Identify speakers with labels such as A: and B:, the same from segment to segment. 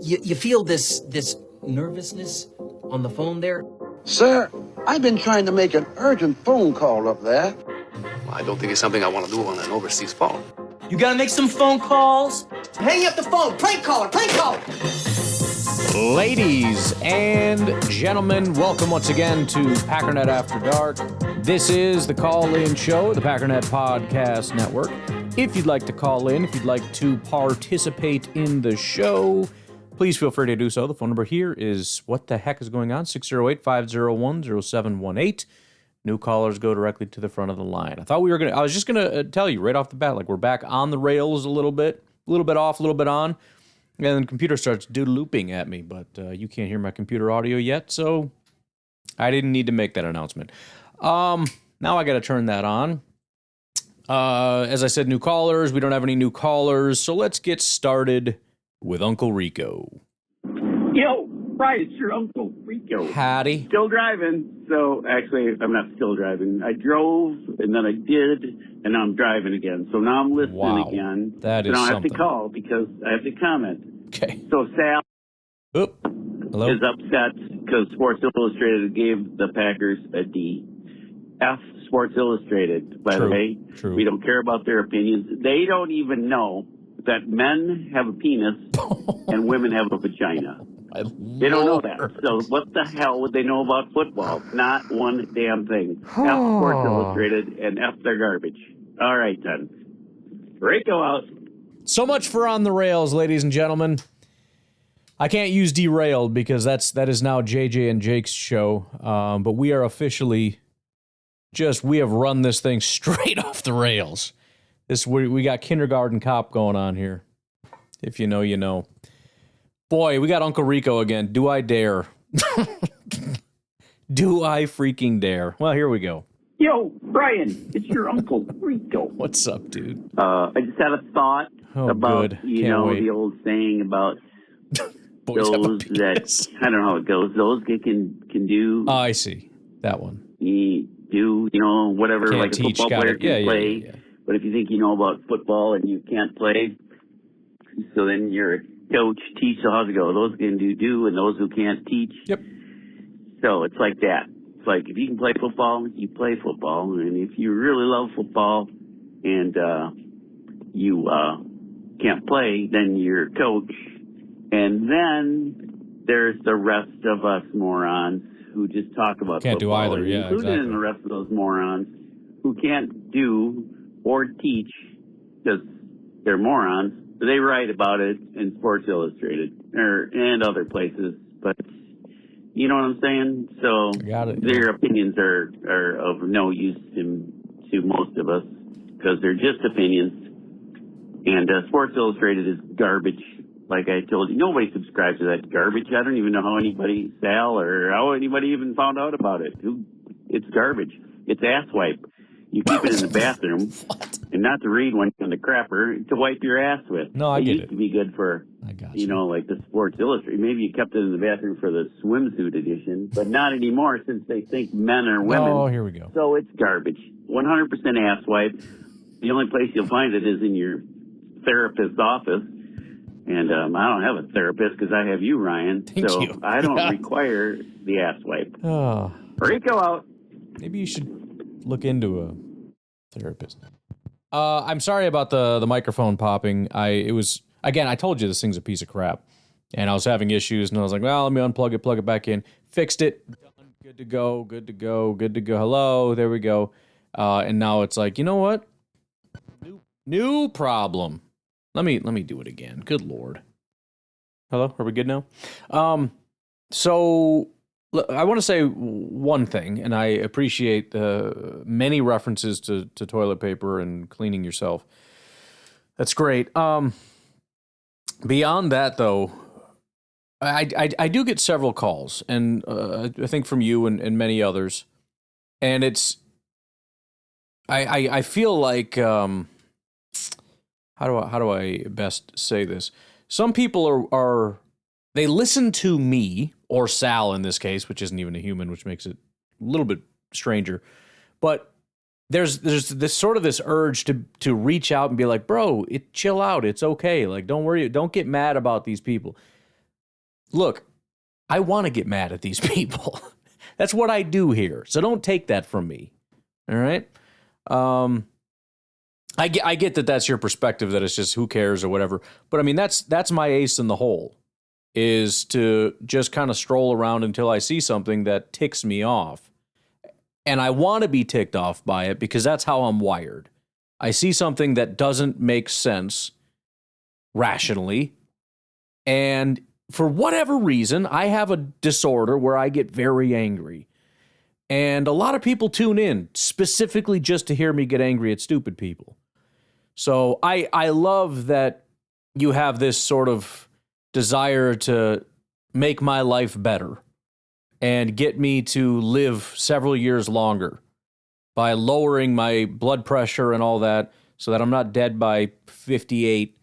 A: You feel this nervousness on the phone there?
B: Sir, I've been trying to make an urgent phone call up there.
C: Well, I don't think it's something I want to do on an overseas phone.
A: You gotta make some phone calls. Hang up the phone. Prank caller.
D: Ladies and gentlemen, welcome once again to Packernet After Dark. This is the call-in show, the Packernet Podcast Network. If you'd like to call in, if you'd like to participate in the show, please feel free to do so. The phone number here is, what the heck is going on? 608-501-0718. New callers go directly to the front of the line. I was just gonna tell you right off the bat, like, we're back on the rails a little bit off, a little bit on, and then the computer starts looping at me, but you can't hear my computer audio yet, so I didn't need to make that announcement. Now I gotta turn that on. As I said, new callers. We don't have any new callers, so let's get started with Uncle Rico.
E: Yo, right, it's your Uncle Rico.
D: Howdy.
E: Still driving. So, actually, I'm not still driving. I drove, and then I did, and now I'm driving again. So now I'm listening again.
D: That is
E: something. So now I have to
D: something.
E: call because I have to comment.
D: Okay.
E: So Sal
D: Hello?
E: is upset because Sports Illustrated gave the Packers a D. F Sports Illustrated, by the way.
D: True.
E: We don't care about their opinions. They don't even know that men have a penis and women have a vagina. They don't know that. So what the hell would they know about football? Not one damn thing. F Sports Illustrated and F their garbage. All right, then. Rico out.
D: So much for On the Rails, ladies and gentlemen. I can't use derailed because that is now JJ and Jake's show. But we are officially we have run this thing straight off the rails. We got kindergarten cop going on here. If you know, you know. Boy, we got Uncle Rico again. Do I dare? Do I freaking dare? Well, here we go.
E: Yo, Brian, it's your Uncle Rico.
D: What's up, dude?
E: I just had a thought about,
D: good.
E: you
D: Can't
E: know,
D: wait.
E: the old saying about
D: Boys have a
E: those
D: penis.
E: that, I don't know how it goes, those that can do,
D: Oh, I see. That one.
E: you do, you know, whatever,
D: Can't
E: like a
D: teach,
E: football
D: got
E: player
D: it.
E: can play.
D: Yeah.
E: But if you think you know about football and you can't play, so then you're a coach, teach, so how's it go? Those who can do, and those who can't teach.
D: Yep.
E: So it's like that. It's like if you can play football, you play football. And if you really love football and you can't play, then you're a coach. And then there's the rest of us morons who just talk about
D: Can't do
E: football.
D: either, yeah,
E: Included in
D: exactly.
E: the rest of those morons who can't do or teach because they're morons. They write about it in Sports Illustrated and other places, but you know what I'm saying? So
D: Got it.
E: their opinions are of no use to most of us because they're just opinions. And Sports Illustrated is garbage. Like I told you, nobody subscribes to that garbage. I don't even know how anybody, Sal, or how anybody even found out about it. It's garbage. It's asswipe. You keep it in the bathroom, and not to read one on the crapper, to wipe your ass with.
D: No, I get
E: It used
D: it.
E: to be good for,
D: I got
E: you know, like the Sports Illustrated. Maybe you kept it in the bathroom for the swimsuit edition, but not anymore since they think men are women.
D: Oh, here we go.
E: So it's garbage. 100% asswipe. The only place you'll find it is in your therapist's office. And I don't have a therapist because I have you, Ryan.
D: Thank
E: so
D: you.
E: I don't require the asswipe.
D: Oh,
E: Rico out.
D: maybe you should look into a therapist. I'm sorry about the microphone popping. I told you this thing's a piece of crap. And I was having issues, and I was like, well, let me unplug it, plug it back in. Fixed it. Done. Good to go. Hello, there we go. And now it's like, you know what? New problem. Let me do it again. Good Lord. Hello, are we good now? So I want to say one thing, and I appreciate the many references to toilet paper and cleaning yourself. That's great. Beyond that, though, I do get several calls, and I think from you and many others, and it's I feel like how do I best say this? Some people are they listen to me, or Sal in this case, which isn't even a human, which makes it a little bit stranger. But there's this sort of this urge to reach out and be like, bro, chill out, it's okay. Like, don't worry, don't get mad about these people. look, I want to get mad at these people. That's what I do here. So don't take that from me. All right? I get that that's your perspective, that it's just who cares or whatever. But I mean, that's my ace in the hole, is to just kind of stroll around until I see something that ticks me off. And I want to be ticked off by it because that's how I'm wired. I see something that doesn't make sense rationally, and for whatever reason, I have a disorder where I get very angry. And a lot of people tune in specifically just to hear me get angry at stupid people. So I love that you have this sort of desire to make my life better and get me to live several years longer by lowering my blood pressure and all that so that I'm not dead by 58.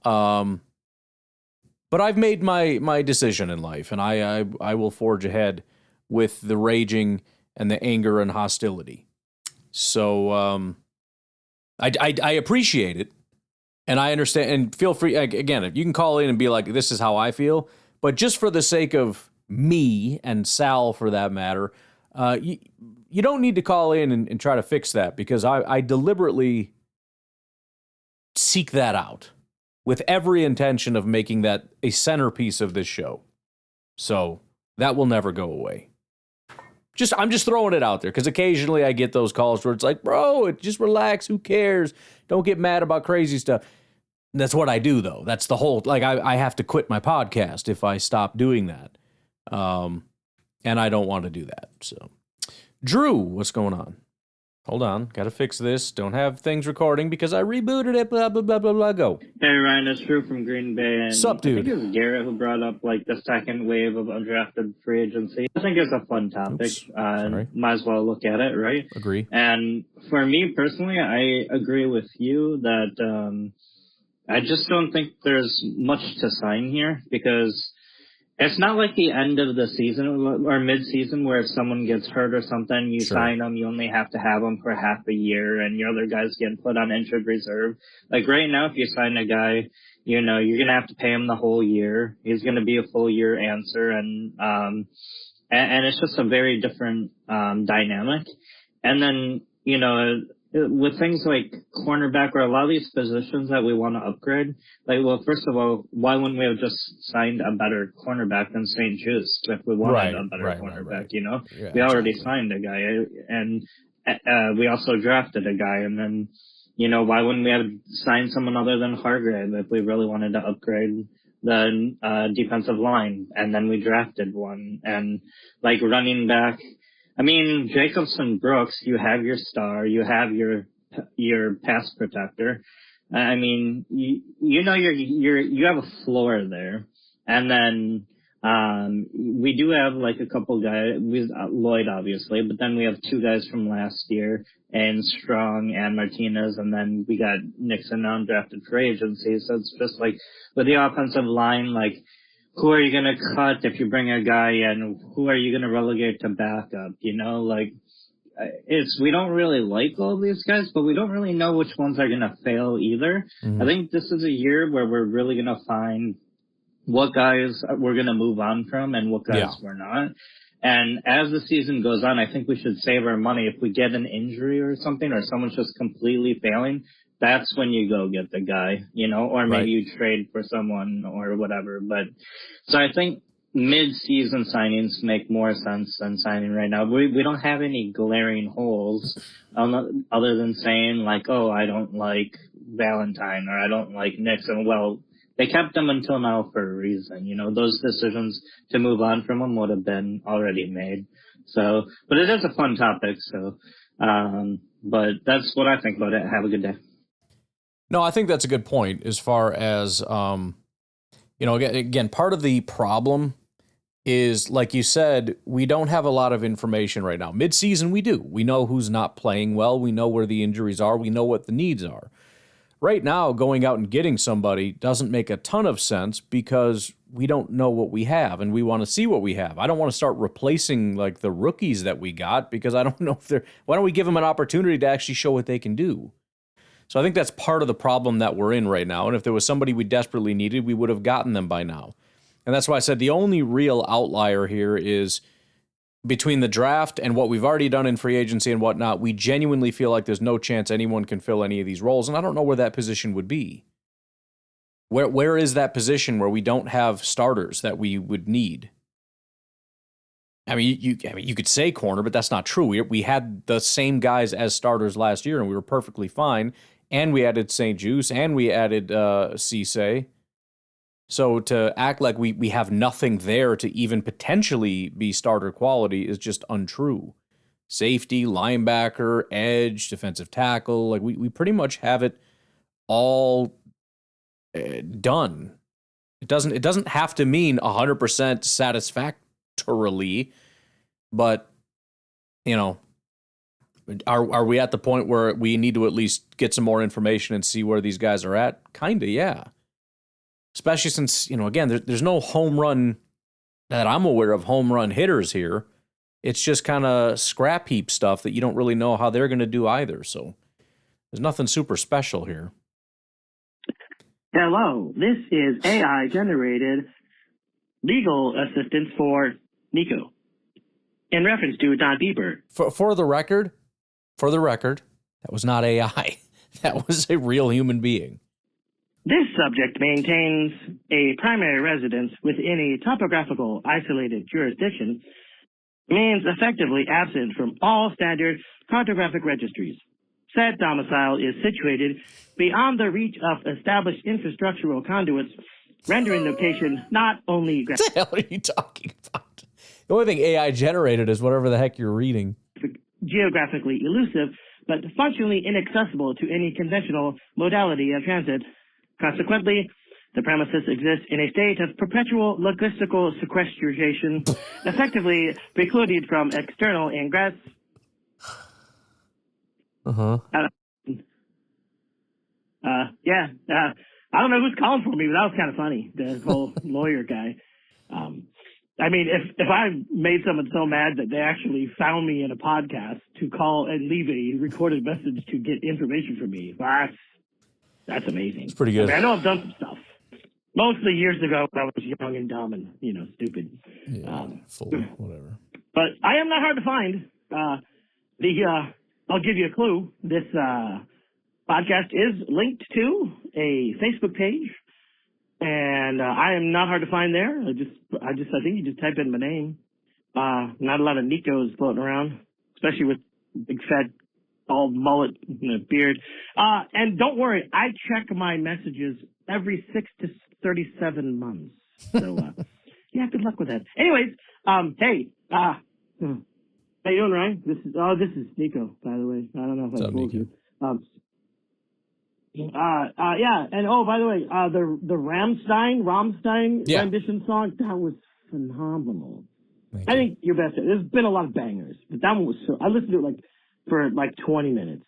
D: But I've made my decision in life, and I will forge ahead with the raging and the anger and hostility. So I appreciate it, and I understand, and feel free, again, you can call in and be like, this is how I feel, but just for the sake of me and Sal, for that matter, you don't need to call in and try to fix that, because I deliberately seek that out with every intention of making that a centerpiece of this show. So that will never go away. I'm just throwing it out there, because occasionally I get those calls where it's like, bro, just relax, who cares? Don't get mad about crazy stuff. And that's what I do, though. That's the whole, like, I have to quit my podcast if I stop doing that. And I don't want to do that. So, Drew, what's going on? Hold on, got to fix this. Don't have things recording because I rebooted it, blah, blah, blah, blah, blah, go.
F: Hey, Ryan, it's Drew from Green Bay. And
D: Sup, dude?
F: I think it was Garrett who brought up, like, the second wave of undrafted free agency. I think it's a fun topic. Might as well look at it, right?
D: Agree.
F: And for me personally, I agree with you that I just don't think there's much to sign here, because it's not like the end of the season or mid-season where if someone gets hurt or something, you sign them, you only have to have them for half a year, and your other guys getting put on injured reserve. Like right now, if you sign a guy, you know, you're going to have to pay him the whole year. He's going to be a full year answer, and it's just a very different dynamic. And then, you know, with things like cornerback or a lot of these positions that we want to upgrade, like, well, first of all, why wouldn't we have just signed a better cornerback than St. Jude's if we wanted a better cornerback, you know?
D: Yeah,
F: we already signed a guy, and we also drafted a guy, and then, you know, why wouldn't we have signed someone other than Hargrave if we really wanted to upgrade the defensive line? And then we drafted one. And, like, running back, I mean, Jacobson Brooks, you have your star, you have your pass protector. I mean, you know, you have a floor there. And then, we do have like a couple guys, Lloyd obviously, but then we have two guys from last year, and Strong and Martinez, and then we got Nixon undrafted free agency. So it's just like with the offensive line, like, who are you going to cut if you bring a guy in? Who are you going to relegate to backup? You know, like, we don't really like all these guys, but we don't really know which ones are going to fail either. Mm-hmm. I think this is a year where we're really going to find what guys we're going to move on from and what guys we're not. And as the season goes on, I think we should save our money. If we get an injury or something, or someone's just completely failing, that's when you go get the guy, you know, or maybe you trade for someone or whatever. But so I think mid-season signings make more sense than signing right now. We don't have any glaring holes other than saying like, oh, I don't like Valentine or I don't like Nixon. Well, they kept them until now for a reason. You know, those decisions to move on from them would have been already made. So, but it is a fun topic. So, but that's what I think about it. Have a good day.
D: No, I think that's a good point as far as, you know, again, part of the problem is, like you said, we don't have a lot of information right now. Mid-season, we do. We know who's not playing well. We know where the injuries are. We know what the needs are. Right now, going out and getting somebody doesn't make a ton of sense because we don't know what we have, and we want to see what we have. I don't want to start replacing, like, the rookies that we got because I don't know if they're... Why don't we give them an opportunity to actually show what they can do? So I think that's part of the problem that we're in right now. And if there was somebody we desperately needed, we would have gotten them by now. And that's why I said the only real outlier here is between the draft and what we've already done in free agency and whatnot, we genuinely feel like there's no chance anyone can fill any of these roles. And I don't know where that position would be. Where is that position where we don't have starters that we would need? I mean, you could say corner, but that's not true. We had the same guys as starters last year, and we were perfectly fine. And we added St. Juice, and we added Cisse. So to act like we have nothing there to even potentially be starter quality is just untrue. Safety, linebacker, edge, defensive tackle, like we pretty much have it all done. It doesn't have to mean 100% satisfactorily, but you know, are we at the point where we need to at least get some more information and see where these guys are at? Kinda, yeah. Especially since, you know, again, there's no home run that I'm aware of, home run hitters here. It's just kind of scrap heap stuff that you don't really know how they're going to do either. So there's nothing super special here.
G: Hello, this is AI-generated legal assistance for Nico. In reference to Don Bieber.
D: For the record, that was not AI. That was a real human being.
G: This subject maintains a primary residence within a topographical isolated jurisdiction, means effectively absent from all standard cartographic registries. Said domicile is situated beyond the reach of established infrastructural conduits, rendering location not only...
D: What the hell are you talking about? The only thing AI generated is whatever the heck you're reading.
G: Geographically elusive, but functionally inaccessible to any conventional modality of transit. Consequently, the premises exist in a state of perpetual logistical sequestration, effectively precluded from external ingress. I don't know who's calling for me, but that was kind of funny, the whole lawyer guy. I mean, if I made someone so mad that they actually found me in a podcast to call and leave a recorded message to get information from me, that's amazing.
D: It's pretty good.
G: I mean, I know I've done some stuff. Mostly years ago when I was young and dumb and, you know, stupid.
D: Yeah, full, whatever.
G: But I am not hard to find. I'll give you a clue. This podcast is linked to a Facebook page, and I am not hard to find there. I think you just type in my name. Not a lot of Nicos floating around, especially with big fat bald mullet and a beard. And don't worry, I check my messages every 6 to 37 months. So yeah, good luck with that. Anyways, hey, how you doing, Ryan? This is Nico, by the way. I don't know if I told you. Yeah, and by the way, the Rammstein rendition song, that was phenomenal. I think your best. There's been a lot of bangers, but that one was so. I listened to it for 20 minutes.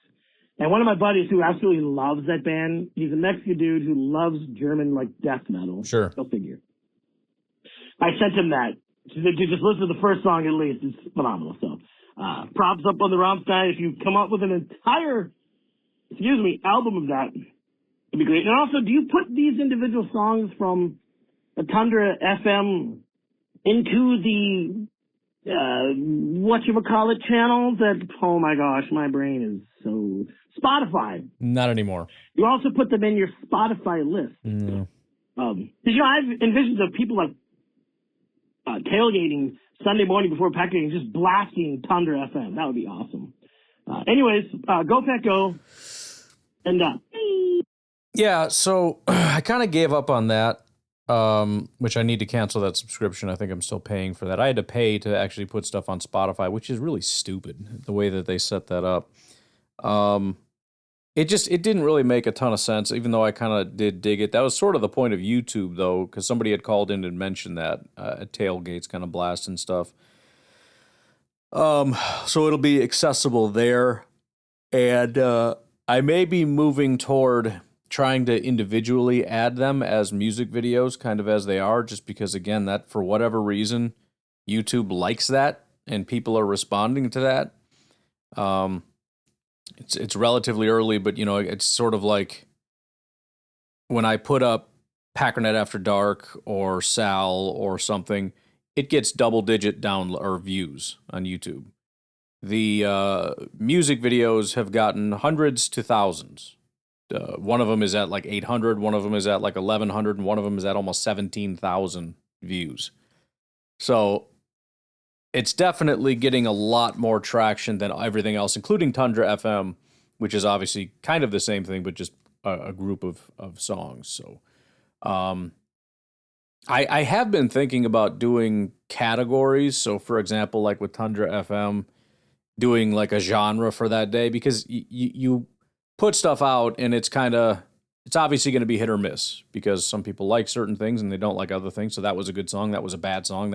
G: And one of my buddies who absolutely loves that band, he's a Mexican dude who loves German death metal.
D: Sure.
G: Go figure. I sent him that to just listen to the first song at least. It's phenomenal. So props up on the Rammstein. If you come up with an entire album of that, it'd be great. And also, do you put these individual songs from the Tundra FM into the whatchamacallit channel that, oh my gosh, my brain is so... Spotify.
D: Not anymore.
G: You also put them in your Spotify list.
D: No.
G: Because, I've envisioned of people tailgating Sunday morning before Packernet just blasting Tundra FM. That would be awesome. Anyways, go Pack Go. And
D: yeah, so I kind of gave up on that, which I need to cancel that subscription. I think I'm still paying for that. I had to pay to actually put stuff on Spotify, which is really stupid, the way that they set that up. It didn't really make a ton of sense, even though I kind of did dig it. That was sort of the point of YouTube, though, because somebody had called in and mentioned that at tailgates, kind of blasting stuff. So it'll be accessible there, and I may be moving toward trying to individually add them as music videos, kind of as they are, just because, again, that for whatever reason, YouTube likes that, and people are responding to that. It's relatively early, but, it's sort of like when I put up Packernet After Dark or Sal or something, it gets double-digit views on YouTube. The music videos have gotten hundreds to thousands. One of them is at like 800, one of them is at like 1,100, and one of them is at almost 17,000 views. So it's definitely getting a lot more traction than everything else, including Tundra FM, which is obviously kind of the same thing, but just a group of songs. So I have been thinking about doing categories. So, for example, like with Tundra FM, doing like a genre for that day, because you put stuff out and it's obviously going to be hit or miss, because some people like certain things and they don't like other things. So that was a good song, that was a bad song,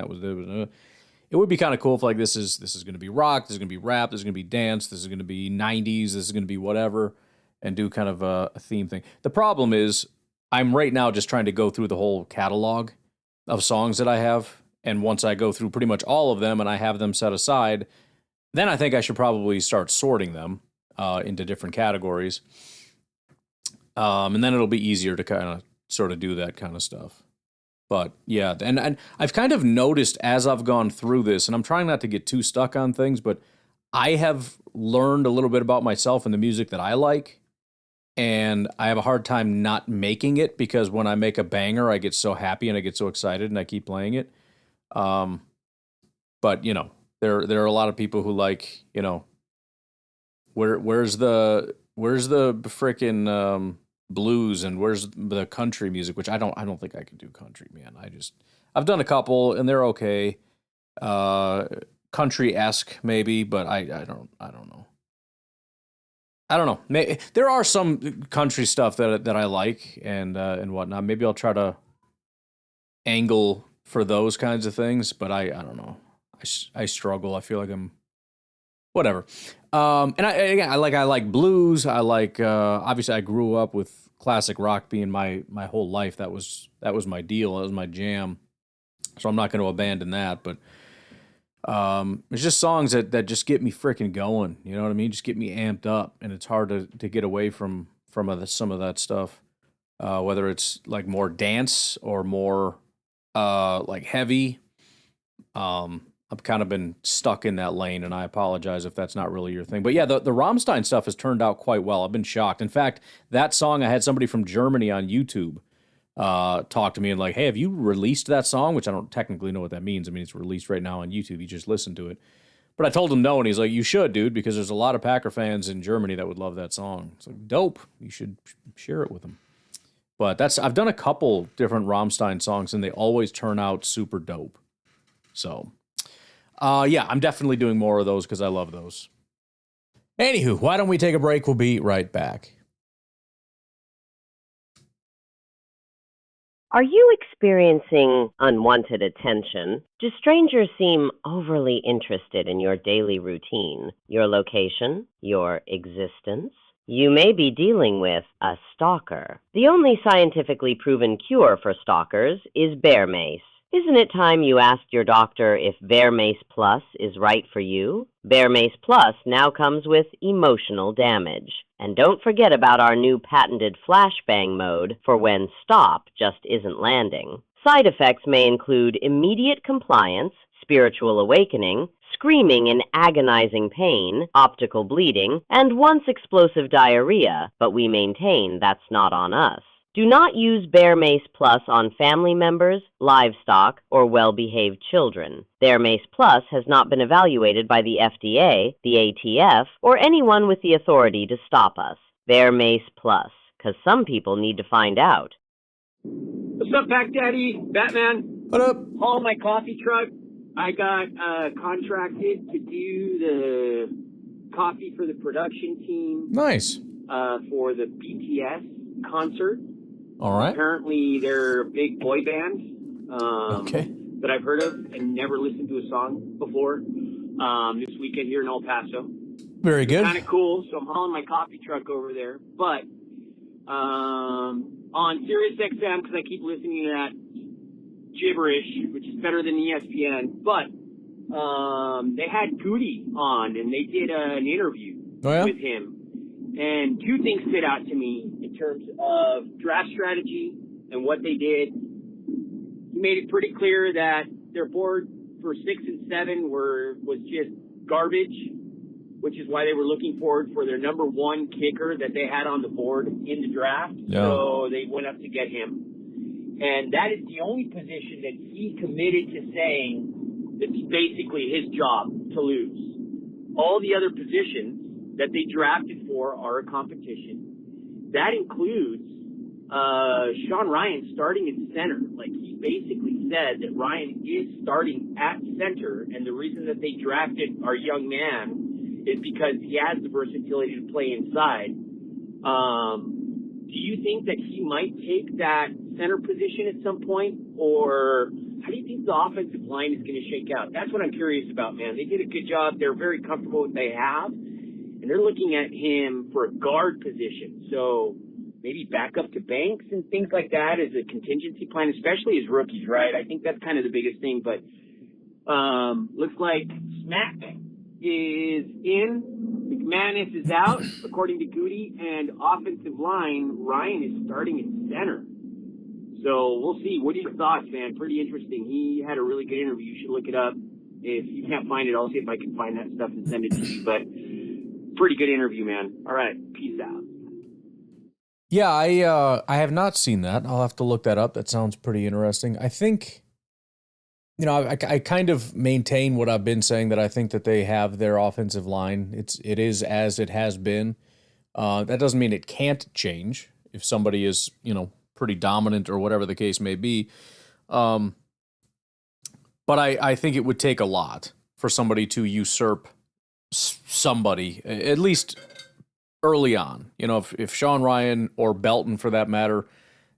D: it would be kind of cool if like this is going to be rock, this is going to be rap, this is going to be dance, this is going to be 90s, this is going to be whatever, and do kind of a theme thing. The problem is I'm right now just trying to go through the whole catalog of songs that I have, and once I go through pretty much all of them and I have them set aside, then I think I should probably start sorting them into different categories. And then it'll be easier to kind of sort of do that kind of stuff. But yeah, and I've kind of noticed as I've gone through this, and I'm trying not to get too stuck on things, but I have learned a little bit about myself and the music that I like, and I have a hard time not making it, because when I make a banger, I get so happy and I get so excited and I keep playing it. But you know, there are a lot of people who like, you know, where's the frickin' blues and where's the country music, which I don't think I can do country, man. I've done a couple and they're okay. Country-esque maybe, but I don't know. I don't know. There are some country stuff that I like and whatnot. Maybe I'll try to angle for those kinds of things, but I don't know. I struggle. I feel like I'm whatever. And I like blues. I like obviously I grew up with classic rock being my whole life. That was my deal. That was my jam. So I'm not going to abandon that. But it's just songs that just get me freaking going. You know what I mean? Just get me amped up, and it's hard to get away from some of that stuff. Whether it's like more dance or more like heavy. I've kind of been stuck in that lane, and I apologize if that's not really your thing. But yeah, the Rammstein stuff has turned out quite well. I've been shocked. In fact, that song, I had somebody from Germany on YouTube talk to me and like, hey, have you released that song? Which I don't technically know what that means. I mean, it's released right now on YouTube. You just listen to it. But I told him no, and he's like, you should, dude, because there's a lot of Packer fans in Germany that would love that song. It's like, dope. You should share it with them. But I've done a couple different Rammstein songs, and they always turn out super dope. So... yeah, I'm definitely doing more of those because I love those. Anywho, why don't we take a break? We'll be right back.
H: Are you experiencing unwanted attention? Do strangers seem overly interested in your daily routine, your location, your existence? You may be dealing with a stalker. The only scientifically proven cure for stalkers is Bear Mace. Isn't it time you asked your doctor if Bear Mace Plus is right for you? Bear Mace Plus now comes with emotional damage. And don't forget about our new patented flashbang mode for when stop just isn't landing. Side effects may include immediate compliance, spiritual awakening, screaming in agonizing pain, optical bleeding, and once explosive diarrhea, but we maintain that's not on us. Do not use Bear Mace Plus on family members, livestock, or well-behaved children. Bear Mace Plus has not been evaluated by the FDA, the ATF, or anyone with the authority to stop us. Bear Mace Plus, because some people need to find out.
I: What's up, Pack Daddy? Batman?
D: What up?
I: Haul my coffee truck. I got contracted to do the coffee for the production team.
D: Nice.
I: For the BTS concert.
D: All right.
I: Apparently, they're a big boy band
D: okay.
I: that I've heard of and never listened to a song before. This weekend here in El Paso.
D: Very good.
I: Kind of cool. So I'm hauling my coffee truck over there. But on Sirius XM, because I keep listening to that gibberish, which is better than ESPN. But they had Gutey on, and they did an interview with him. And two things stood out to me in terms of draft strategy and what they did. He made it pretty clear that their board for 6 and 7 was just garbage, which is why they were looking forward for their number 1 kicker that they had on the board in the draft.
D: Yeah.
I: So they went up to get him. And that is the only position that he committed to saying it's basically his job to lose. All the other positions that they drafted for are a competition. That includes Sean Ryan starting at center. Like, he basically said that Ryan is starting at center, and the reason that they drafted our young man is because he has the versatility to play inside. Do you think that he might take that center position at some point, or how do you think the offensive line is going to shake out? That's what I'm curious about, man. They did a good job. They're very comfortable with what they have, and they're looking at him for a guard position. So maybe back up to Banks and things like that as a contingency plan, especially as rookies, right? I think that's kind of the biggest thing. But looks like Smack is in. McManus is out, according to Gutey, and offensive line, Ryan is starting at center. So we'll see. What are your thoughts, man? Pretty interesting. He had a really good interview. You should look it up. If you can't find it, I'll see if I can find that stuff and send it to you. But pretty good interview, man. All right. Peace out.
D: Yeah, I have not seen that. I'll have to look that up. That sounds pretty interesting. I think, you know, I kind of maintain what I've been saying, that I think that they have their offensive line. It is as it has been. That doesn't mean it can't change if somebody is, you know, pretty dominant or whatever the case may be. But I think it would take a lot for somebody to usurp somebody, at least early on. You know, if Sean Ryan or Belton, for that matter,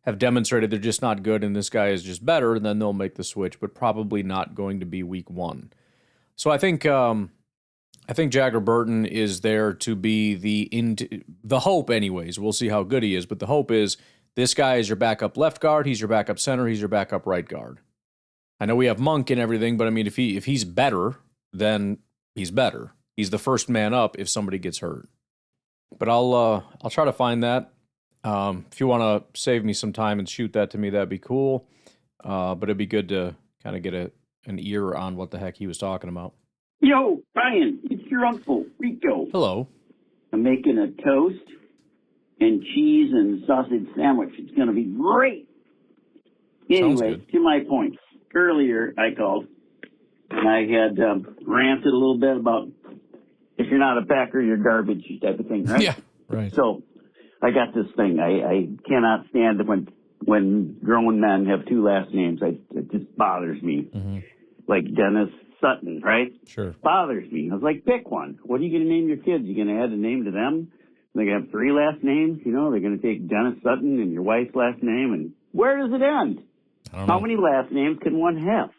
D: have demonstrated they're just not good and this guy is just better, then they'll make the switch, but probably not going to be week 1. So I think Jagger Burton is there to be the hope anyways. We'll see how good he is, but the hope is this guy is your backup left guard, he's your backup center, he's your backup right guard. I know we have Monk and everything, but I mean, if he's better, then he's better. He's the first man up if somebody gets hurt. But I'll try to find that. If you want to save me some time and shoot that to me, that'd be cool. But it'd be good to kind of get an ear on what the heck he was talking about.
E: Yo, Brian, it's your Uncle Rico.
D: Hello.
E: I'm making a toast and cheese and sausage sandwich. It's going to be great. Anyway, to my point. Earlier, I called, and I had ranted a little bit about if you're not a Packer, you're garbage type of thing, right?
D: Yeah, right.
E: So I got this thing. I cannot stand it when grown men have 2 last names. It just bothers me.
D: Mm-hmm.
E: Like Dennis Sutton, right?
D: Sure.
E: Bothers me. I was like, pick one. What are you going to name your kids? You going to add a name to them? They're going to have 3 last names? You know, they're going to take Dennis Sutton and your wife's last name, and where does it end? How many last names can one have?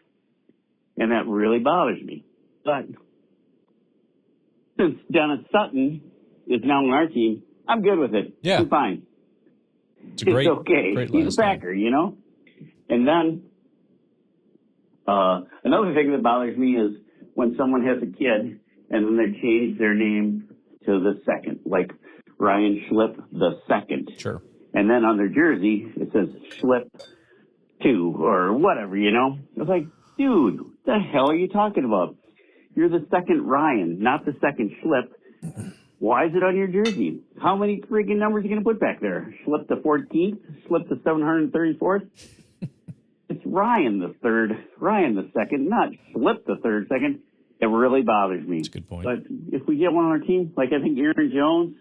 E: And that really bothers me. But since Dennis Sutton is now on our team, I'm good with it.
D: Yeah.
E: I'm fine.
D: It's okay.
E: Great He's a Packer, you know? And then another thing that bothers me is when someone has a kid and then they change their name to the second, like Ryan Schlip the second.
D: Sure.
E: And then on their jersey, it says Schlip 2 or whatever, you know? I was like, dude, what the hell are you talking about? You're the second Ryan, not the second Schlip. Why is it on your jersey? How many freaking numbers are you going to put back there? Schlip the 14th? Schlip the 734th? It's Ryan the third, Ryan the second, not Schlip the third, second. It really bothers me.
D: That's a good point.
E: But if we get one on our team, like I think Aaron Jones,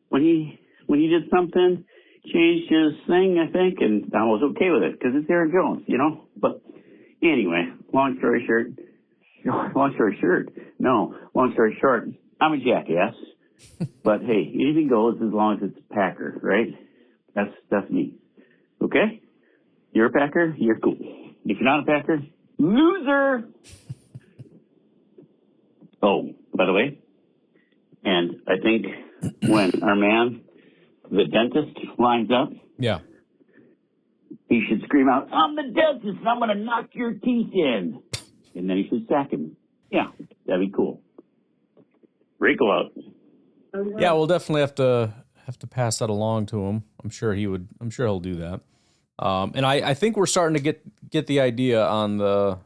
E: when he did something, changed his thing, I think, and I was okay with it because it's Aaron Jones, you know? But anyway, long story short, I'm a jackass. But hey, anything goes as long as it's a Packer, right? That's me. Okay? You're a Packer, you're cool. If you're not a Packer, loser! Oh, by the way, and I think when our man, the dentist, lines up,
D: yeah,
E: he should scream out, I'm the dentist and I'm going to knock your teeth in. And then he should sack him. Yeah, that'd be cool. Rico out.
D: Yeah, we'll definitely have to pass that along to him. I'm sure he'll do that. And I think we're starting to get the idea on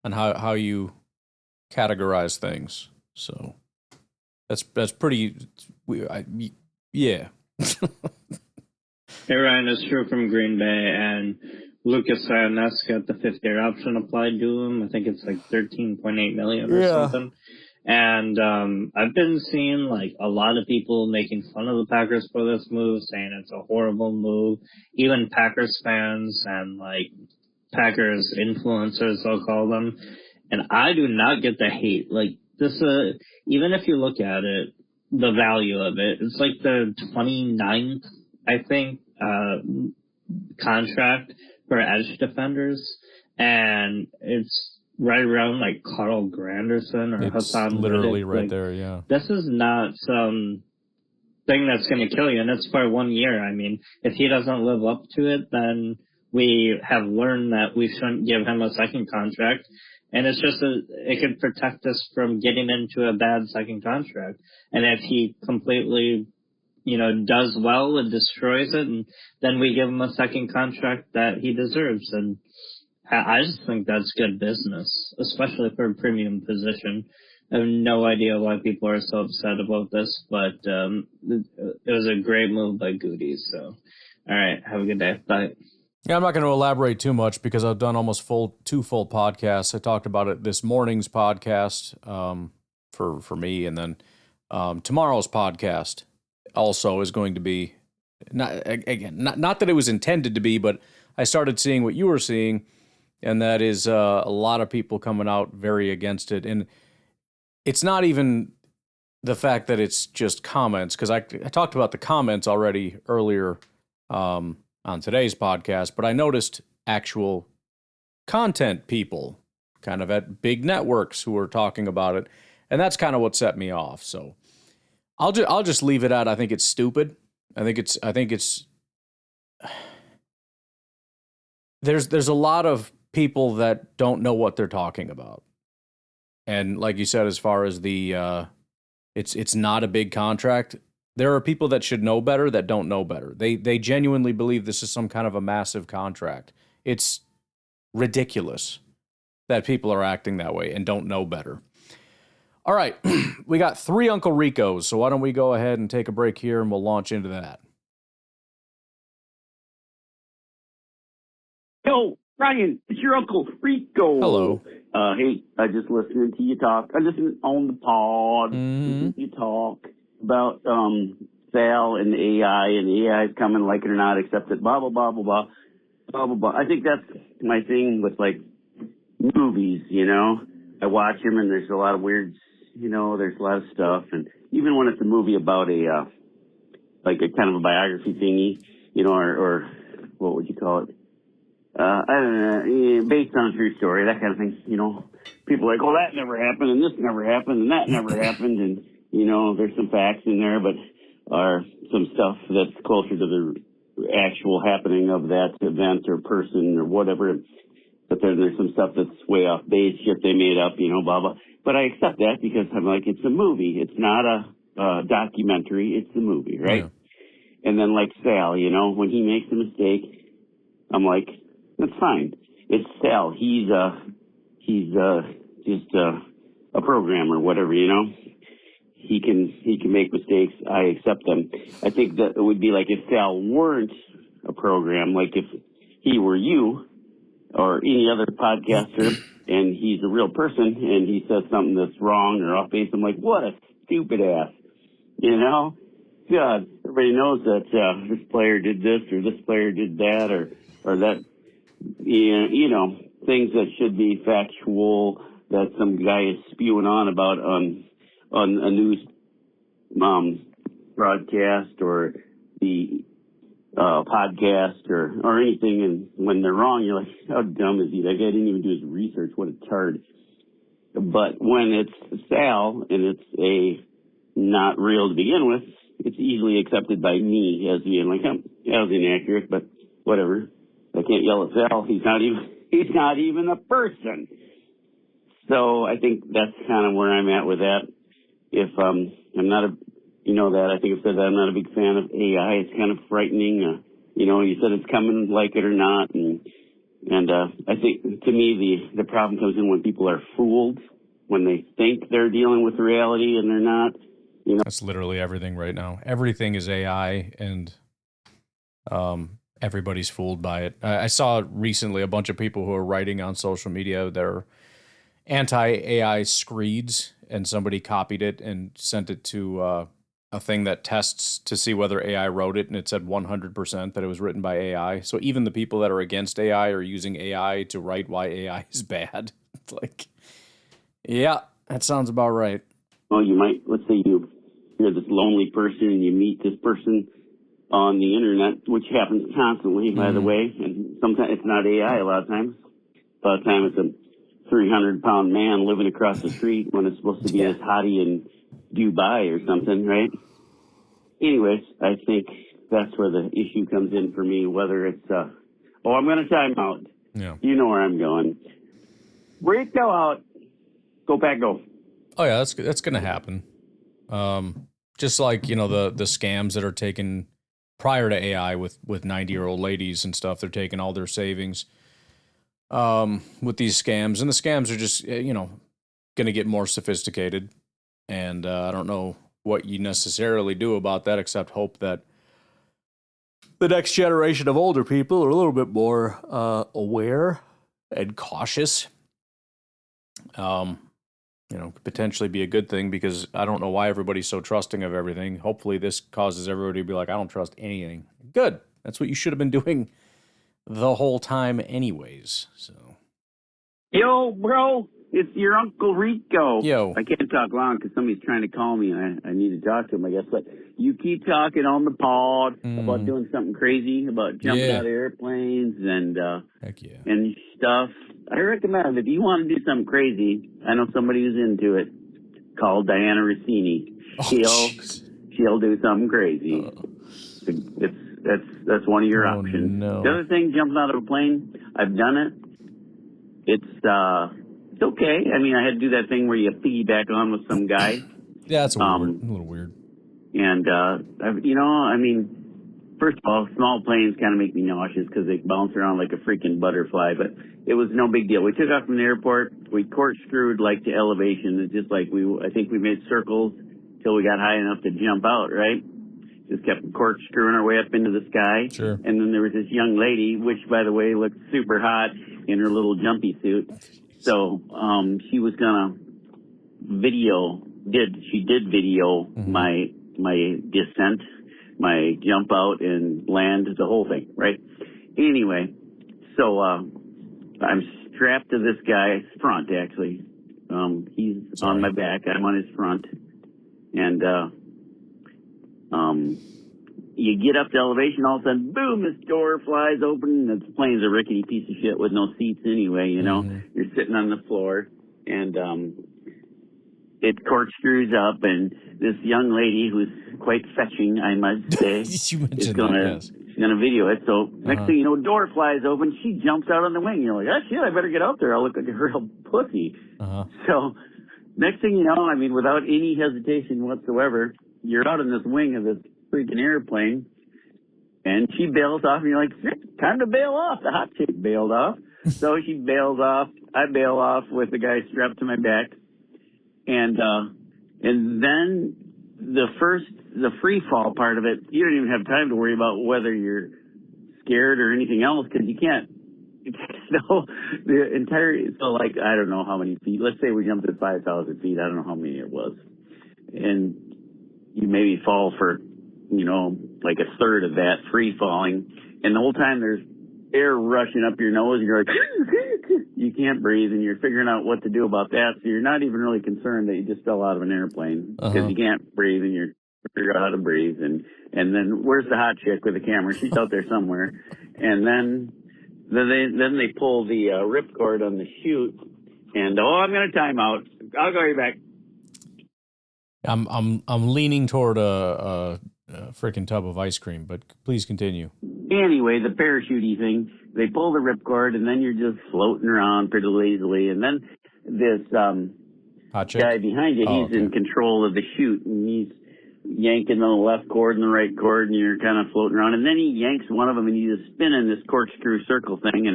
D: how you categorize things. So that's pretty. Yeah.
F: Hey Ryan, it's true from Green Bay, and Lukas Van Ness got the 5th year option applied to him. I think it's like $13.8 million or something. And I've been seeing like a lot of people making fun of the Packers for this move, saying it's a horrible move. Even Packers fans and like Packers influencers, I'll call them. And I do not get the hate. Like this, even if you look at it, the value of it, it's like the 29th, I think, contract for edge defenders, and it's right around like Carl Granderson or
D: it's
F: Hassan
D: literally
F: Riddick.
D: right
F: Like,
D: there, yeah.
F: This is not some thing that's going to kill you, and it's for 1 year. I mean, if he doesn't live up to it, then we have learned that we shouldn't give him a second contract, and it's just it could protect us from getting into a bad second contract. And if he completely does well and destroys it, and then we give him a second contract that he deserves. And I just think that's good business, especially for a premium position. I have no idea why people are so upset about this, but it was a great move by Gutey. So, all right, have a good day. Bye.
D: Yeah, I'm not going to elaborate too much because I've done almost two full podcasts. I talked about it this morning's podcast for me, and then tomorrow's podcast also is going to be not that it was intended to be, but I started seeing what you were seeing, and that is a lot of people coming out very against it. And it's not even the fact that it's just comments, because I talked about the comments already earlier on today's podcast, but I noticed actual content people kind of at big networks who were talking about it, and that's kind of what set me off. So I'll just leave it at I think it's stupid. I think it's there's a lot of people that don't know what they're talking about. And like you said, as far as the it's not a big contract, there are people that should know better that don't know better. They genuinely believe this is some kind of a massive contract. It's ridiculous that people are acting that way and don't know better. All right, we got 3 Uncle Ricos, so why don't we go ahead and take a break here and we'll launch into that.
E: Yo, Ryan, it's your Uncle Rico.
D: Hello.
E: Hey, I just listened to you talk. I listened on the pod. You talk about Sal and AI, and the AI is coming, like it or not, accept it, blah, blah, blah, blah, blah, blah, blah, blah. I think that's my thing with, like, movies, I watch them, and there's a lot of weird, there's a lot of stuff. And even when it's a movie about like a kind of a biography thingy, or what would you call it? I don't know, based on a true story, that kind of thing, People are like, oh, that never happened, and this never happened, and that never happened, and, there's some facts in there, but are some stuff that's closer to the actual happening of that event or person or whatever. But there's some stuff that's way off base, shit they made up, blah, blah. But I accept that because I'm like, it's a movie. It's not a documentary. It's a movie, right? Yeah. And then like Sal, when he makes a mistake, I'm like, that's fine. It's Sal. He's just a programmer, whatever, He can make mistakes. I accept them. I think that it would be like if Sal weren't a program, like if he were you or any other podcaster and he's a real person and he says something that's wrong or off base, I'm like, what a stupid ass. God, everybody knows that this player did this or this player did that or that, things that should be factual that some guy is spewing on about on a news broadcast or the podcast or anything, and when they're wrong, you're like, how dumb is he? That guy didn't even do his research. What a tard. But when it's Sal and it's not real to begin with, it's easily accepted by me as being like, that was inaccurate, but whatever. I can't yell at Sal. He's not even a person. So I think that's kind of where I'm at with that. If I'm not I think I've said that I'm not a big fan of AI. It's kind of frightening. You said it's coming, like it or not, and I think to me the problem comes in when people are fooled, when they think they're dealing with reality and they're not.
D: That's literally everything right now. Everything is AI, and everybody's fooled by it. I saw recently a bunch of people who are writing on social media they're anti-AI screeds, and somebody copied it and sent it to a thing that tests to see whether AI wrote it, and it said 100% that it was written by AI. So even the people that are against AI are using AI to write why AI is bad. It's like, yeah, that sounds about right.
E: Well, you might, let's say you're this lonely person and you meet this person on the internet, which happens constantly, by the way, and sometimes it's not AI a lot of times. A lot of times it's a 300-pound man living across the street when it's supposed to be this hottie in Dubai or something, right? Anyways, I think that's where the issue comes in for me, whether it's, I'm going to time out.
D: Yeah.
E: You know where I'm going. Rico out. Go back, go.
D: Oh, yeah, that's going to happen. Just like, the scams that are taken prior to AI with 90-year-old ladies and stuff, they're taking all their savings with these scams. And the scams are just, going to get more sophisticated. And I don't know what you necessarily do about that except hope that the next generation of older people are a little bit more aware and cautious. Could potentially be a good thing, because I don't know why everybody's so trusting of everything. Hopefully this causes everybody to be like, I don't trust anything. Good. That's what you should have been doing the whole time anyways. So,
E: yo, bro, it's your Uncle Rico.
D: Yo.
E: I can't talk long because somebody's trying to call me, and I need to talk to him, I guess. But you keep talking on the pod about doing something crazy, about jumping out of airplanes and
D: heck yeah,
E: and stuff. I recommend, if you want to do something crazy, I know somebody who's into it, call Diana Rossini. She'll do something crazy. That's one of your options.
D: No.
E: The other thing, jumping out of a plane, I've done it. It's okay. I mean, I had to do that thing where you piggyback on with some guy.
D: Yeah, that's a little weird.
E: And first of all, small planes kind of make me nauseous because they bounce around like a freaking butterfly, but it was no big deal. We took off from the airport. We corkscrewed like to elevation. It's just like I think we made circles till we got high enough to jump out, right? Just kept corkscrewing our way up into the sky.
D: Sure.
E: And then there was this young lady, which, by the way, looked super hot in her little jumpy suit. So she was going to video my descent, my jump out and land, the whole thing, right? Anyway, so I'm strapped to this guy's front, actually. He's on my back. I'm on his front. And you get up to elevation, all of a sudden, boom, this door flies open. The plane's a rickety piece of shit with no seats anyway, You're sitting on the floor, and it corkscrews up, and this young lady who's quite fetching, I must say, is gonna video it. So next thing you know, door flies open. She jumps out on the wing. You're like, oh shit, I better get out there. I'll look like a real pussy. So next thing you know, without any hesitation whatsoever, you're out in this wing of this freaking airplane, and she bails off, and you're like, time to bail off. The hot chick bailed off. So she bails off. I bail off with the guy strapped to my back. And then the free fall part of it, you don't even have time to worry about whether you're scared or anything else, because you can't. So I don't know how many feet. Let's say we jumped at 5,000 feet. I don't know how many it was, and you maybe fall for, like a third of that free falling, and the whole time there's air rushing up your nose, and you're like, you can't breathe, and you're figuring out what to do about that. So you're not even really concerned that you just fell out of an airplane, because you can't breathe, and you're figuring out how to breathe. And then where's the hot chick with the camera? She's out there somewhere. And then they pull the ripcord on the chute, and I'm gonna time out. I'll go right back.
D: I'm leaning toward a freaking tub of ice cream, but please continue.
E: Anyway, the parachute thing, they pull the ripcord, and then you're just floating around pretty lazily. And then this
D: hot chick
E: guy behind you, he's in control of the chute, and he's yanking the left cord and the right cord, and you're kind of floating around. And then he yanks one of them, and you just spin in this corkscrew circle thing.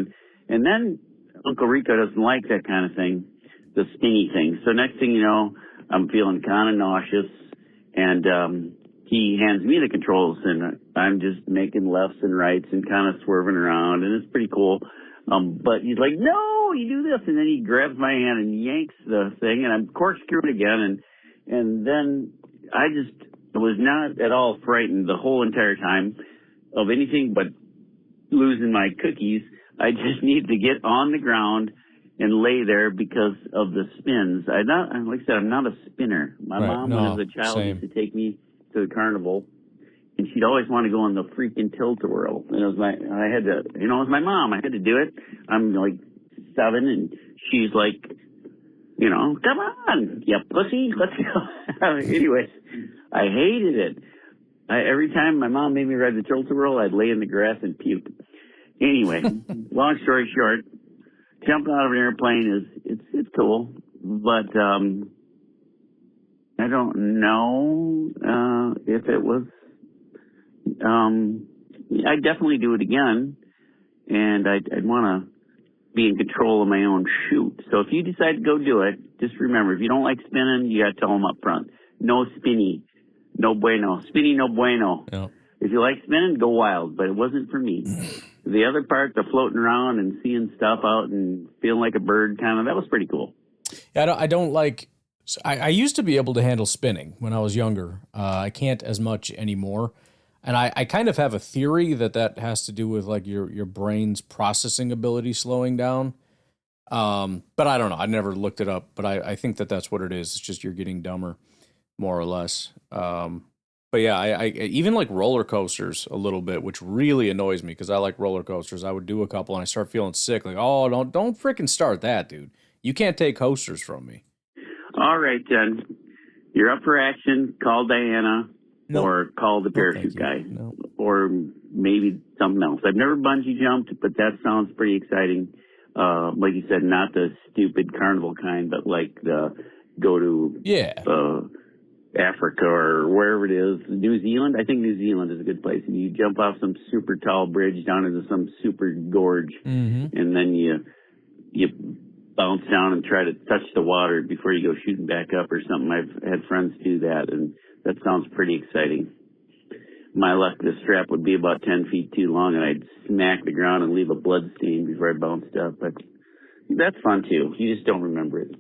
E: And then Uncle Rico doesn't like that kind of thing, the spinny thing. So next thing you know, I'm feeling kind of nauseous, and he hands me the controls, and I'm just making lefts and rights and kind of swerving around, and it's pretty cool. But he's like, no, you do this. And then he grabs my hand and yanks the thing, and I'm corkscrewed again. And then I just was not at all frightened the whole entire time of anything but losing my cookies. I just need to get on the ground and lay there because of the spins. Like I said, I'm not a spinner. My mom, when I was a child, used to take me to the carnival, and she'd always want to go on the freaking tilt-a-whirl. And it was it was my mom. I had to do it. I'm like 7, and she's like, come on, you pussy, let's go. Anyways, I hated it. Every time my mom made me ride the tilt-a-whirl, I'd lay in the grass and puke. Anyway, long story short, jumping out of an airplane it's cool, but I don't know if it was. I'd definitely do it again, and I'd want to be in control of my own chute. So if you decide to go do it, just remember, if you don't like spinning, you got to tell them up front. No spinny, no bueno. Spinny, no bueno.
D: Yeah.
E: If you like spinning, go wild, but it wasn't for me. The other part, the floating around and seeing stuff out and feeling like a bird, that was pretty cool.
D: Yeah, I don't like. I used to be able to handle spinning when I was younger. I can't as much anymore. And I kind of have a theory that has to do with like your brain's processing ability slowing down. But I don't know. I never looked it up, but I think that's what it is. It's just you're getting dumber, more or less. But yeah, I even like roller coasters a little bit, which really annoys me because I like roller coasters. I would do a couple and I start feeling sick. Like, oh, don't freaking start that, dude. You can't take coasters from me.
E: All right, then. You're up for action. Call Diana.
D: No.
E: Or call the parachute guy, or maybe something else. I've never bungee jumped, but that sounds pretty exciting. Like you said, not the stupid carnival kind, but like the go to Africa or wherever it is. New Zealand, I think New Zealand is a good place. And you jump off some super tall bridge down into some super gorge, and then you bounce down and try to touch the water before you go shooting back up or something. I've had friends do that, and that sounds pretty exciting. My luck, the strap would be about 10 feet too long, and I'd smack the ground and leave a blood stain before I bounced up. But that's fun, too. You just don't remember it.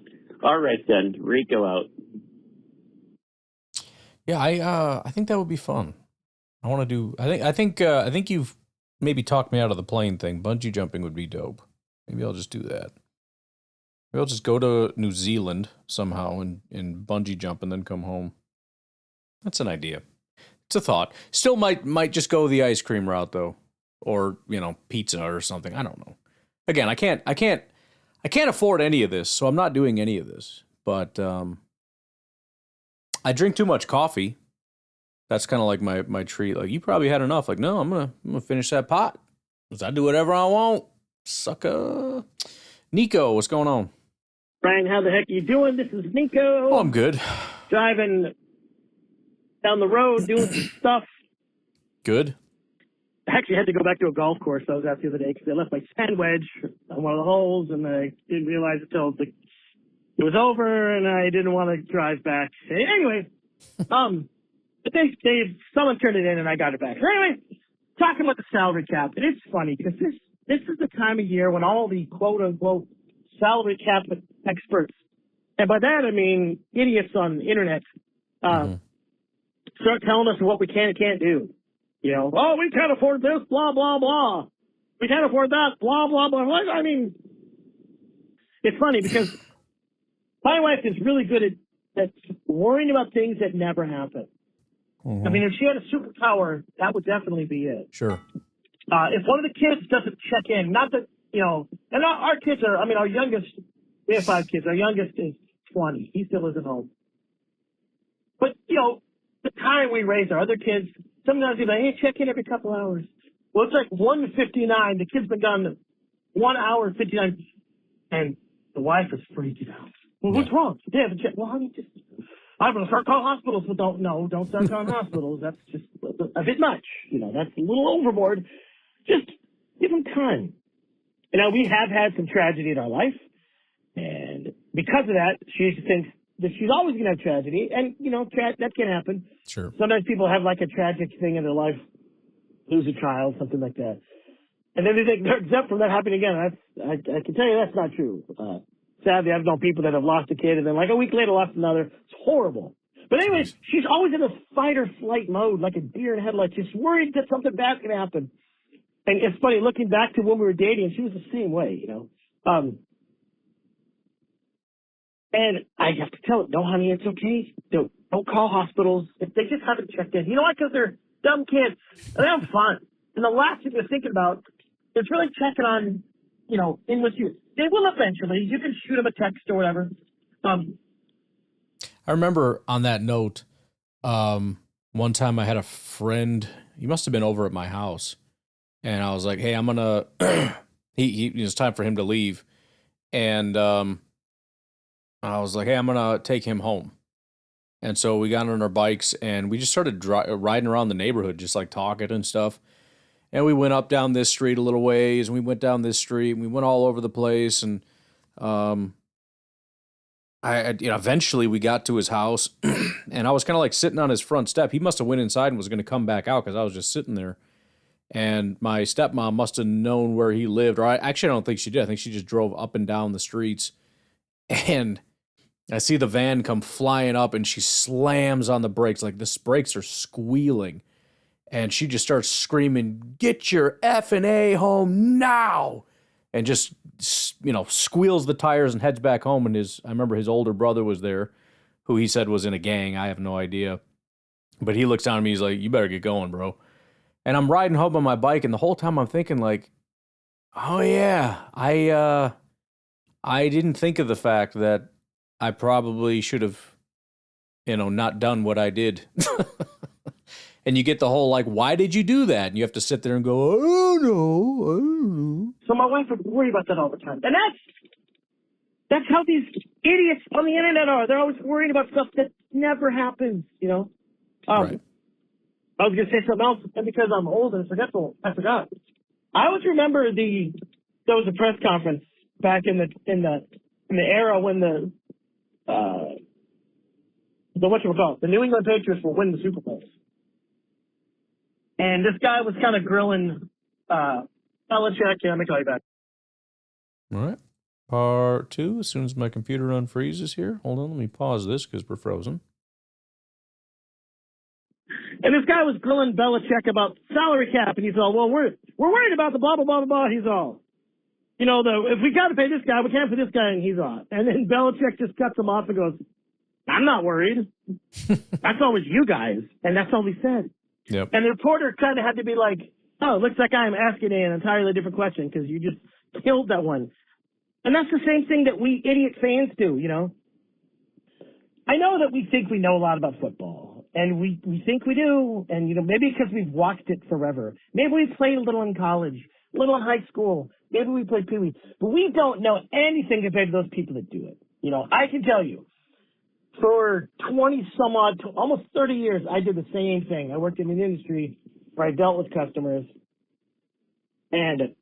E: All right, then. Rico out.
D: Yeah, I think that would be fun. I want to do. I think you've maybe talked me out of the plane thing. Bungee jumping would be dope. Maybe I'll just do that. Maybe I'll just go to New Zealand somehow and bungee jump and then come home. That's an idea. It's a thought. Still might just go the ice cream route though, or pizza or something. I don't know. Again, I can't afford any of this, so I'm not doing any of this. But I drink too much coffee. That's kind of like my treat. Like, you probably had enough. Like, no, I'm gonna finish that pot. 'Cause I do whatever I want. Sucker. Nico, what's going on?
G: Brian, how the heck are you doing? This is Nico.
D: Oh, I'm good.
G: Driving down the road, doing some stuff.
D: Good.
G: I actually had to go back to a golf course I was at the other day because I left my sand wedge on one of the holes, and I didn't realize until it was over, and I didn't want to drive back. Anyway, but someone turned it in, and I got it back. So anyway, talking about the salary cap, and it's funny because this is the time of year when all the quote-unquote salary cap experts, and by that I mean idiots on the internet, start telling us what we can and can't do. Oh, we can't afford this, blah, blah, blah. We can't afford that, blah, blah, blah. I mean, it's funny because my wife is really good at worrying about things that never happen. I mean, if she had a superpower, that would definitely be it.
D: Sure.
G: If one of the kids doesn't check in, not that, and our kids are, our youngest, we have 5 kids. Our youngest is 20. He still isn't home. But, the time we raise our other kids, sometimes you're like, hey, check in every couple hours. Well, it's like 1:59. The kid's been gone 1 hour and 59. And the wife is freaking out. Well, what's wrong? They haven't checked. Well, honey, I'm going to start calling hospitals. Well, don't start calling hospitals. That's just a bit much. That's a little overboard. Just give them time. We have had some tragedy in our life. And because of that, she thinks that she's always going to have tragedy. And, that can happen.
D: Sure. Sometimes
G: people have like a tragic thing in their life, lose a child, something like that. And then they think they're exempt from that happening again. I can tell you that's not true. Sadly, I've known people that have lost a kid and then like a week later lost another. It's horrible. But anyways, she's always in a fight or flight mode, like a deer in headlights, just worried that something bad's going to happen. And it's funny, looking back to when we were dating, she was the same way, And I have to tell her, no, honey, it's okay. Don't call hospitals. If they just haven't checked in. You know why? Because they're dumb kids. And they have fun. And the last thing they're thinking about is really checking on, in with you. They will eventually. You can shoot them a text or whatever.
D: I remember on that note, one time I had a friend, he must have been over at my house. And I was like, hey, I'm going to, it's time for him to leave. And I was like, hey, I'm going to take him home. And so we got on our bikes and we just started riding around the neighborhood, just like talking and stuff. And we went up down this street a little ways, and we went down this street, and we went all over the place. And eventually we got to his house, and I was kind of like sitting on his front step. He must have went inside and was going to come back out because I was just sitting there. And my stepmom must have known where he lived, or I don't think she did. I think she just drove up and down the streets. And I see the van come flying up, and she slams on the brakes. Like, the brakes are squealing. And she just starts screaming, get your F&A home now. And just, squeals the tires and heads back home. And I remember his older brother was there, who he said was in a gang. I have no idea. But he looks down at me, he's like, you better get going, bro. And I'm riding home on my bike, and the whole time I'm thinking like, oh yeah, I didn't think of the fact that I probably should have, not done what I did. And you get the whole, like, why did you do that? And you have to sit there and go, I don't know.
G: So my wife would worry about that all the time. And that's how these idiots on the internet are. They're always worrying about stuff that never happens, Right. I was going to say something else, and because I'm old and forgetful, I forgot. I always remember there was a press conference back in the era when the New England Patriots were winning the Super Bowls. And this guy was kind of grilling Belichick. Yeah, let me call you back.
D: All right. Part 2, as soon as my computer unfreezes here. Hold on, let me pause this because we're frozen.
G: And this guy was grilling Belichick about salary cap, and he's all, well, we're worried about the blah, blah, blah, blah, blah. He's all, if we got to pay this guy, we can't pay this guy, and he's on. And then Belichick just cuts him off and goes, I'm not worried. That's always you guys. And that's all he said.
D: Yep.
G: And the reporter kind of had to be like, oh, it looks like I'm asking an entirely different question because you just killed that one. And that's the same thing that we idiot fans do, I know that we think we know a lot about football, and we think we do, and, maybe because we've watched it forever. Maybe we played a little in college, a little in high school. Maybe we played Pee-wee. But we don't know anything compared to those people that do it. I can tell you, for 20-some-odd, almost 30 years, I did the same thing. I worked in an industry where I dealt with customers, and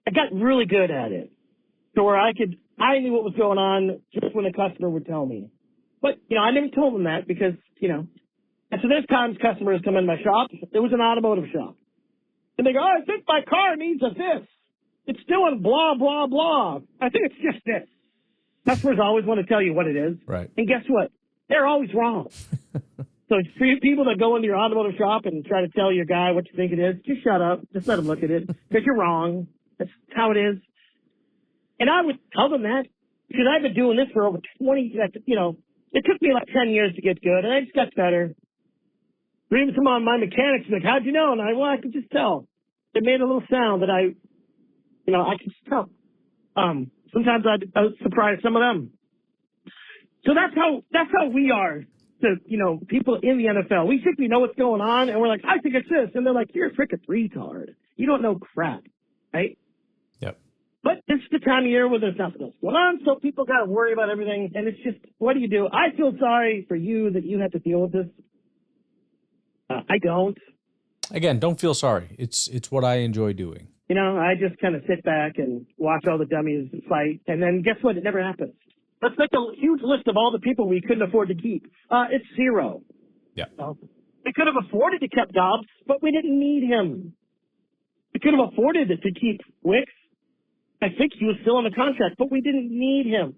G: I got really good at it. So where I knew what was going on just when a customer would tell me. But, I never told them that because, and so there's times customers come in my shop. It was an automotive shop. And they go, oh, I think my car needs a this. It's doing blah, blah, blah. I think it's just this. Customers always want to tell you what it is.
D: Right.
G: And guess what? They're always wrong. So for you people that go into your automotive shop and try to tell your guy what you think it is, just shut up. Just let him look at it because you're wrong. That's how it is. And I would tell them that because I've been doing this for over 20, it took me like 10 years to get good, and I just got better. But even some of my mechanics like, how'd you know? And I could just tell. It made a little sound that I could just tell. Sometimes I was surprised some of them. So that's how we are to, people in the NFL. We think we know what's going on, and we're like, I think it's this. And they're like, you're a freaking retard. You don't know crap, right?
D: Yep.
G: But it's the time of year where there's nothing else going on, so people got to worry about everything. And it's just, what do you do? I feel sorry for you that you have to deal with this. I don't.
D: Again, don't feel sorry. It's what I enjoy doing.
G: You know, I just kind of sit back and watch all the dummies fight, and then guess what? It never happens. Let's make a huge list of all the people we couldn't afford to keep. It's 0.
D: Yeah.
G: We could have afforded to keep Dobbs, but we didn't need him. We could have afforded to keep Wicks. I think he was still in the contract, but we didn't need him.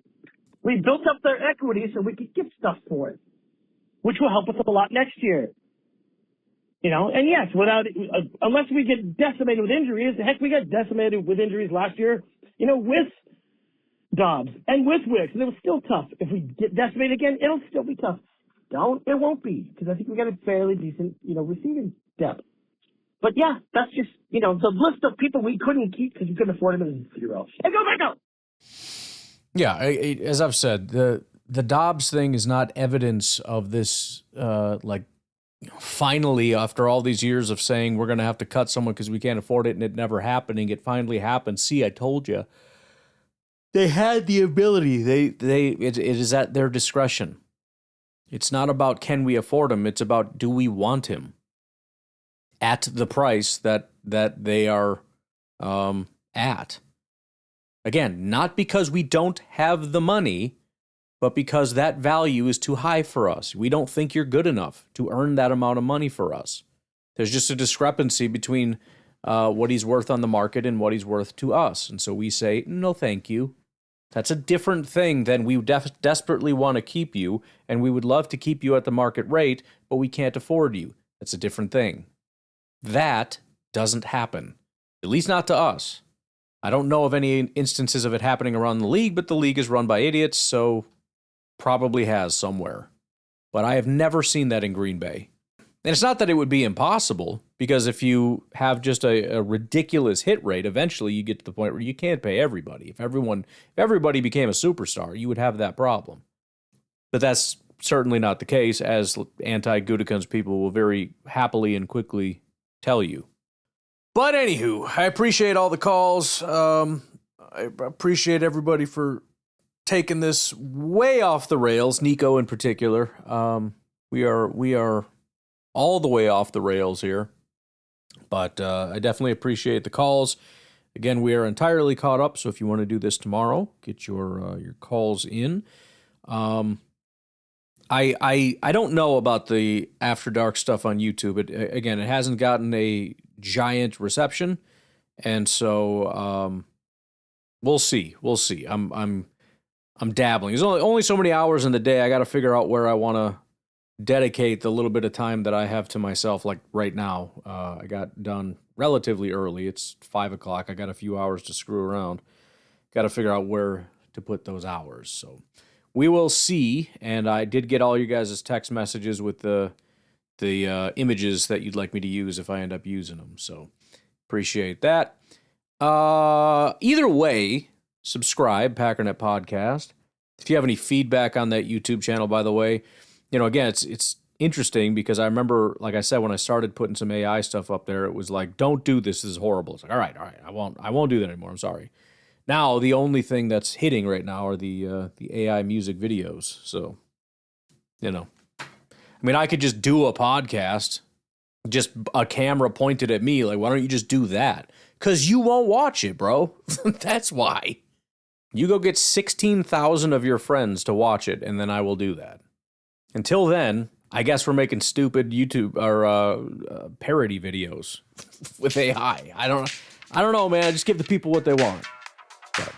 G: We built up their equity so we could get stuff for it, which will help us a lot next year. You know, and yes, without unless we get decimated with injuries, heck, we got decimated with injuries last year, you know, with Dobbs and with Wicks, and it was still tough. If we get decimated again, it'll still be tough. It won't be, because I think we got a fairly decent, you know, receiving depth. But yeah, that's just, you know, the list of people we couldn't keep because we couldn't afford them is 0. And go back up.
D: Yeah, as I've said, the Dobbs thing is not evidence of this, finally, after all these years of saying we're going to have to cut someone because we can't afford it and it never happening, it finally happened. See, I told you. They had the ability. It is at their discretion. It's not about can we afford him. It's about do we want him at the price that they are at. Again, not because we don't have the money, but because that value is too high for us. We don't think you're good enough to earn that amount of money for us. There's just a discrepancy between what he's worth on the market and what he's worth to us. And so we say, no, thank you. That's a different thing than we desperately want to keep you, and we would love to keep you at the market rate, but we can't afford you. That's a different thing. That doesn't happen, at least not to us. I don't know of any instances of it happening around the league, but the league is run by idiots, so probably has somewhere. But I have never seen that in Green Bay. And it's not that it would be impossible, because if you have just a ridiculous hit rate, eventually you get to the point where you can't pay everybody. If everybody became a superstar, you would have that problem. But that's certainly not the case, as anti-Gutekunst people will very happily and quickly tell you. But anywho, I appreciate all the calls. I appreciate everybody for taking this way off the rails, Nico in particular. We are all the way off the rails here. But I definitely appreciate the calls. Again, we are entirely caught up, so if you want to do this tomorrow, get your calls in. I don't know about the After Dark stuff on YouTube. It hasn't gotten a giant reception, and so we'll see. I'm dabbling. There's only so many hours in the day. I got to figure out where I want to dedicate the little bit of time that I have to myself. Like right now, I got done relatively early. It's 5:00. I got a few hours to screw around. Got to figure out where to put those hours. So we will see. And I did get all you guys' text messages with the images that you'd like me to use if I end up using them. So appreciate that. Either way, subscribe, Packernet Podcast. If you have any feedback on that YouTube channel, by the way, again, it's interesting because I remember, like I said, when I started putting some AI stuff up there, it was like, don't do this. This is horrible. It's like, all right, I won't do that anymore. I'm sorry. Now, the only thing that's hitting right now are the AI music videos. So, I could just do a podcast, just a camera pointed at me. Like, why don't you just do that? Because you won't watch it, bro. That's why. You go get 16,000 of your friends to watch it, and then I will do that. Until then, I guess we're making stupid YouTube or parody videos with AI. I don't know, man. Just give the people what they want. But,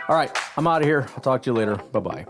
D: all right, I'm out of here. I'll talk to you later. Bye-bye.